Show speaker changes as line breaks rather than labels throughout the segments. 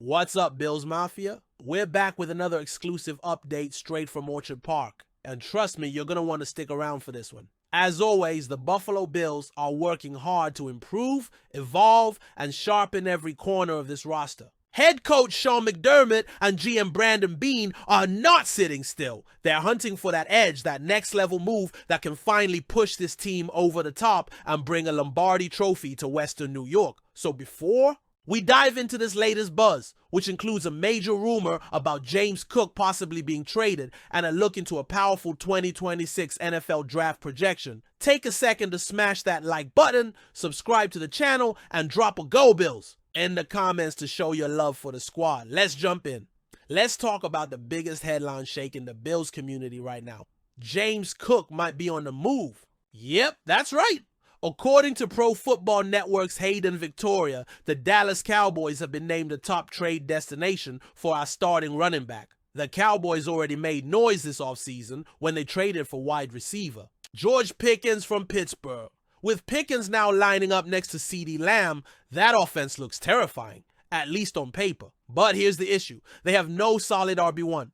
What's up, Bills Mafia? We're back with another exclusive update straight from Orchard Park. And trust me, you're going to want to stick around for this one. As always, the Buffalo Bills are working hard to improve, evolve, and sharpen every corner of this roster. Head coach Sean McDermott and GM Brandon Beane are not sitting still. They're hunting for that edge, that next level move that can finally push this team over the top and bring a Lombardi trophy to Western New York. So before we dive into this latest buzz, which includes a major rumor about James Cook possibly being traded and a look into a powerful 2026 NFL draft projection, take a second to smash that like button, subscribe to the channel, and drop a Go Bills in the comments to show your love for the squad. Let's jump in. Let's talk about the biggest headline shaking the Bills community right now. James Cook might be on the move. Yep, that's right. According to Pro Football Network's Hayden Victoria, the Dallas Cowboys have been named the top trade destination for our starting running back. The Cowboys already made noise this offseason when they traded for wide receiver George Pickens from Pittsburgh. With Pickens now lining up next to CeeDee Lamb, that offense looks terrifying, at least on paper. But here's the issue. They have no solid RB1.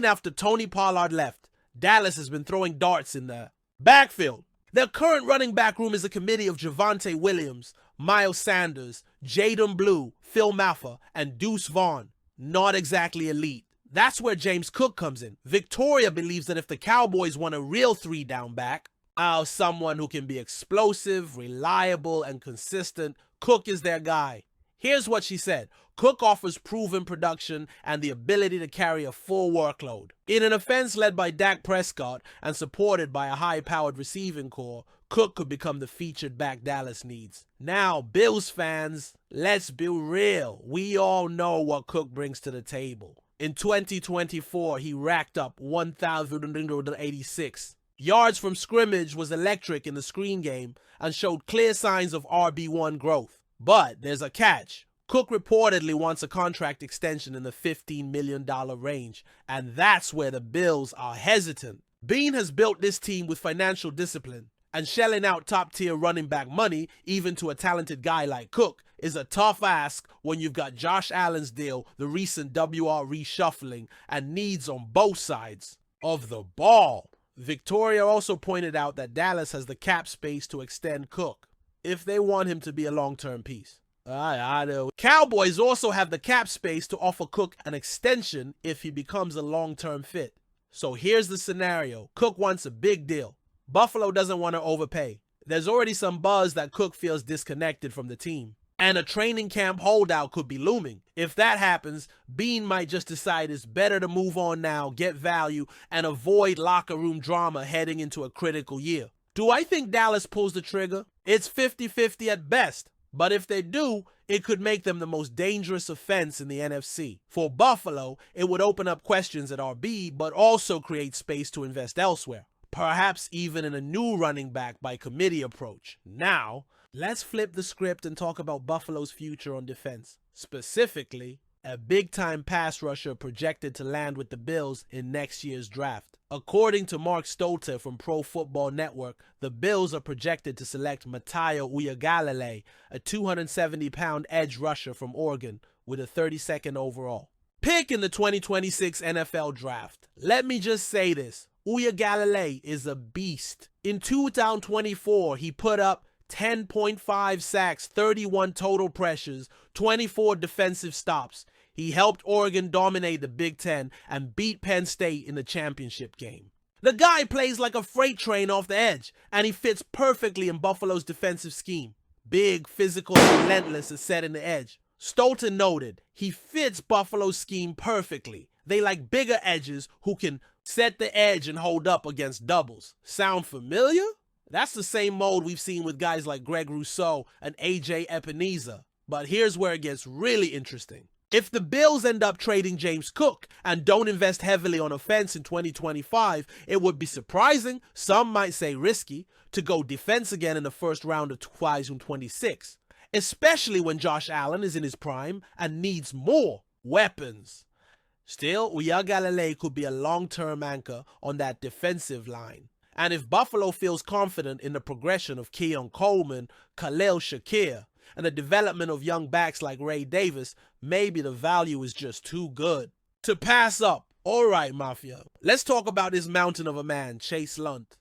After Tony Pollard left, Dallas has been throwing darts in the backfield. Their current running back room is a committee of Javonte Williams, Miles Sanders, Jaden Blue, Phil Maffa, and Deuce Vaughn. Not exactly elite. That's where James Cook comes in. Victoria believes that if the Cowboys want a real three-down back, someone who can be explosive, reliable, and consistent, Cook is their guy. Here's what she said. Cook offers proven production and the ability to carry a full workload. In an offense led by Dak Prescott and supported by a high-powered receiving core, Cook could become the featured back Dallas needs. Now, Bills fans, let's be real. We all know what Cook brings to the table. In 2024, he racked up 1,186. Yards from scrimmage, was electric in the screen game and showed clear signs of RB1 growth. But there's a catch. Cook reportedly wants a contract extension in the $15 million range, and that's where the Bills are hesitant. Beane has built this team with financial discipline, and shelling out top-tier running back money, even to a talented guy like Cook, is a tough ask when you've got Josh Allen's deal, the recent WR reshuffling, and needs on both sides of the ball. Victoria also pointed out that Dallas has the cap space to extend Cook if they want him to be a long-term piece. I know. Cowboys also have the cap space to offer Cook an extension if he becomes a long-term fit. So here's the scenario. Cook wants a big deal. Buffalo doesn't want to overpay. There's already some buzz that Cook feels disconnected from the team, and a training camp holdout could be looming. If that happens, Beane might just decide it's better to move on now, get value, and avoid locker room drama heading into a critical year. Do I think Dallas pulls the trigger? It's 50-50 at best. But if they do, it could make them the most dangerous offense in the NFC. For Buffalo, it would open up questions at RB, but also create space to invest elsewhere. Perhaps even in a new running back by committee approach. Now, let's flip the script and talk about Buffalo's future on defense. Specifically, a big-time pass rusher projected to land with the Bills in next year's draft. According to Mark Stolter from Pro Football Network, the Bills are projected to select Matayo Uiagalelei, a 270-pound edge rusher from Oregon, with a 32nd overall pick in the 2026 NFL Draft. Let me just say this. Uiagalelei is a beast. In 2024, he put up 10.5 sacks, 31 total pressures, 24 defensive stops. He helped Oregon dominate the Big Ten and beat Penn State in the championship game. The guy plays like a freight train off the edge, and he fits perfectly in Buffalo's defensive scheme. Big, physical, and relentless is set in the edge. Stolten noted, he fits Buffalo's scheme perfectly. They like bigger edges who can set the edge and hold up against doubles. Sound familiar? That's the same mold we've seen with guys like Greg Rousseau and AJ Epineza. But here's where it gets really interesting. If the Bills end up trading James Cook and don't invest heavily on offense in 2025, it would be surprising, some might say risky, to go defense again in the first round of 2026, especially when Josh Allen is in his prime and needs more weapons. Still, Uiagalelei could be a long-term anchor on that defensive line. And if Buffalo feels confident in the progression of Keon Coleman, Khalil Shakir, and the development of young backs like Ray Davis, maybe the value is just too good to pass up. Alright, Mafia, let's talk about this mountain of a man, Chase Lunt.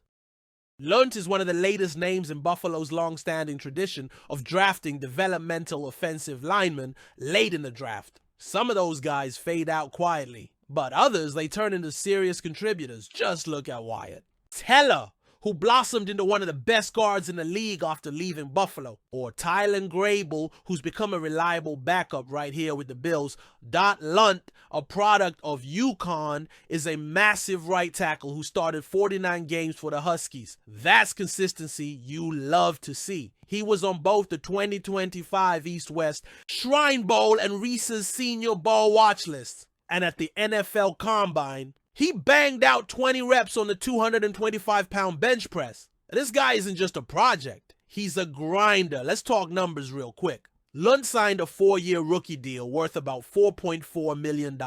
Lunt is one of the latest names in Buffalo's long-standing tradition of drafting developmental offensive linemen late in the draft. Some of those guys fade out quietly, but others, they turn into serious contributors. Just look at Wyatt Teller, who blossomed into one of the best guards in the league after leaving Buffalo, or Tylan Grable, who's become a reliable backup right here with the Bills. Dot Lunt, a product of UConn, is a massive right tackle who started 49 games for the Huskies. That's consistency you love to see. He was on both the 2025 East-West Shrine Bowl and Reese's Senior Bowl watch lists. And at the NFL Combine, he banged out 20 reps on the 225-pound bench press. This guy isn't just a project. He's a grinder. Let's talk numbers real quick. Lunt signed a 4-year rookie deal worth about $4.4 million.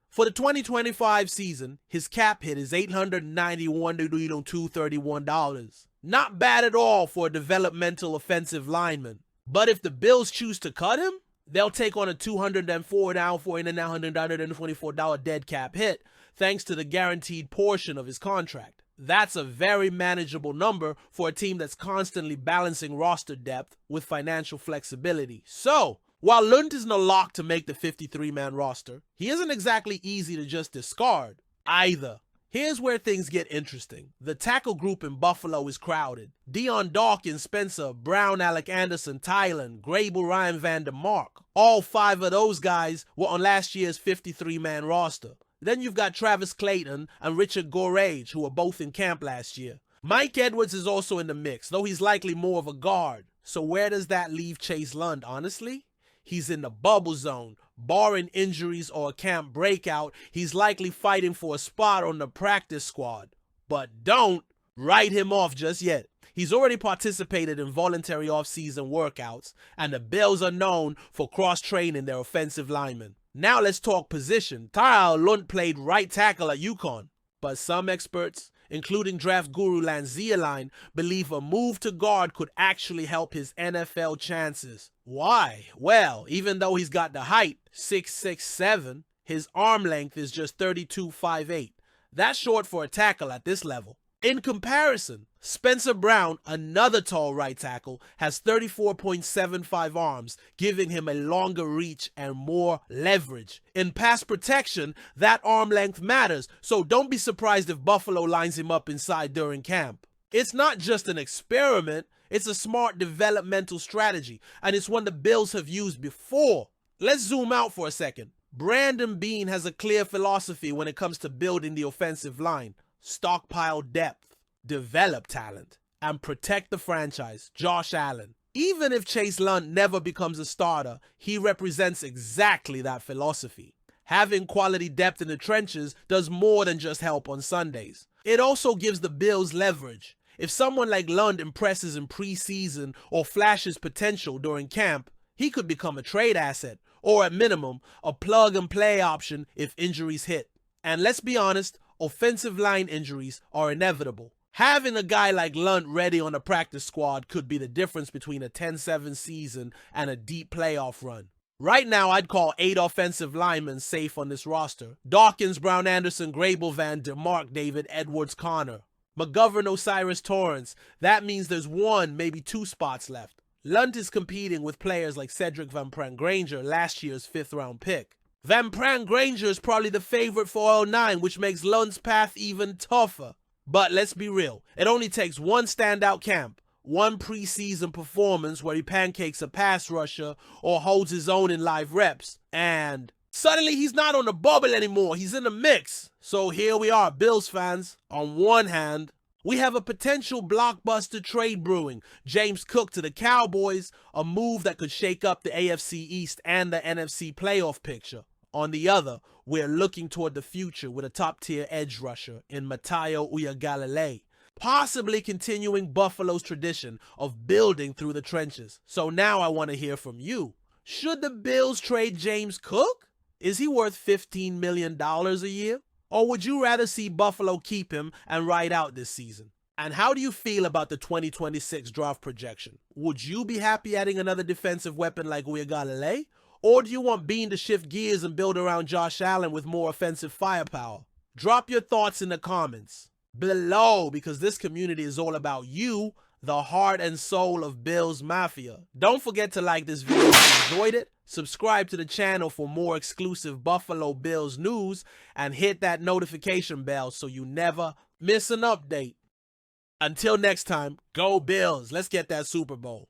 For the 2025 season, his cap hit is $891,231. Not bad at all for a developmental offensive lineman. But if the Bills choose to cut him, they'll take on a $204,924 dead cap hit, thanks to the guaranteed portion of his contract. That's a very manageable number for a team that's constantly balancing roster depth with financial flexibility. So, while Lunt isn't a lock to make the 53-man roster, he isn't exactly easy to just discard either. Here's where things get interesting. The tackle group in Buffalo is crowded. Dion Dawkins, Spencer Brown, Alec Anderson, Tylan, Grable, Ryan Vandermark. All 5 of those guys were on last year's 53-man roster. Then you've got Travis Clayton and Richard Gorage, who were both in camp last year. Mike Edwards is also in the mix, though he's likely more of a guard. So where does that leave Chase Lunt, honestly? He's in the bubble zone. Barring injuries or a camp breakout, he's likely fighting for a spot on the practice squad. But don't write him off just yet. He's already participated in voluntary off-season workouts, and the Bills are known for cross-training their offensive linemen. Now let's talk position. Tyrell Lunt played right tackle at UConn, but some experts, including draft guru Lance Zierlein, believe a move to guard could actually help his NFL chances. Why? Well, even though he's got the height, 6'6'7", his arm length is just 32'5'8". That's short for a tackle at this level. In comparison, Spencer Brown, another tall right tackle, has 34.75 arms, giving him a longer reach and more leverage. In pass protection, that arm length matters, so don't be surprised if Buffalo lines him up inside during camp. It's not just an experiment, it's a smart developmental strategy, and it's one the Bills have used before. Let's zoom out for a second. Brandon Beane has a clear philosophy when it comes to building the offensive line. Stockpile depth, develop talent, and protect the franchise. Josh Allen. Even if Chase Lunt never becomes a starter, he represents exactly that philosophy. Having quality depth in the trenches does more than just help on Sundays. It also gives the Bills leverage. If someone like Lunt impresses in preseason or flashes potential during camp, he could become a trade asset, or at minimum, a plug-and-play option if injuries hit. And let's be honest, offensive line injuries are inevitable. Having a guy like Lunt ready on the practice squad could be the difference between a 10-7 season and a deep playoff run. Right now, I'd call 8 offensive linemen safe on this roster. Dawkins, Brown, Anderson, Grable, Vandermark, David, Edwards, Connor. McGovern, Osiris, Torrance. That means there's 1, maybe 2 spots left. Lunt is competing with players like Cedric Van Pran-Granger, last year's 5th-round pick. Van Pran-Granger is probably the favorite for 09, which makes Lunt's path even tougher. But let's be real, it only takes 1 standout camp, 1 preseason performance where he pancakes a pass rusher or holds his own in live reps, and suddenly he's not on the bubble anymore, he's in the mix. So here we are, Bills fans. On one hand, we have a potential blockbuster trade brewing. James Cook to the Cowboys, a move that could shake up the AFC East and the NFC playoff picture. On the other, we're looking toward the future with a top-tier edge rusher in Matayo Uiagalelei, possibly continuing Buffalo's tradition of building through the trenches. So now I want to hear from you. Should the Bills trade James Cook? Is he worth $15 million a year? Or would you rather see Buffalo keep him and ride out this season? And how do you feel about the 2026 draft projection? Would you be happy adding another defensive weapon like Uiagalelei? Or do you want Bean to shift gears and build around Josh Allen with more offensive firepower? Drop your thoughts in the comments below, because this community is all about you, the heart and soul of Bills Mafia. Don't forget to like this video if you enjoyed it, subscribe to the channel for more exclusive Buffalo Bills news, and hit that notification bell so you never miss an update. Until next time, go Bills. Let's get that Super Bowl.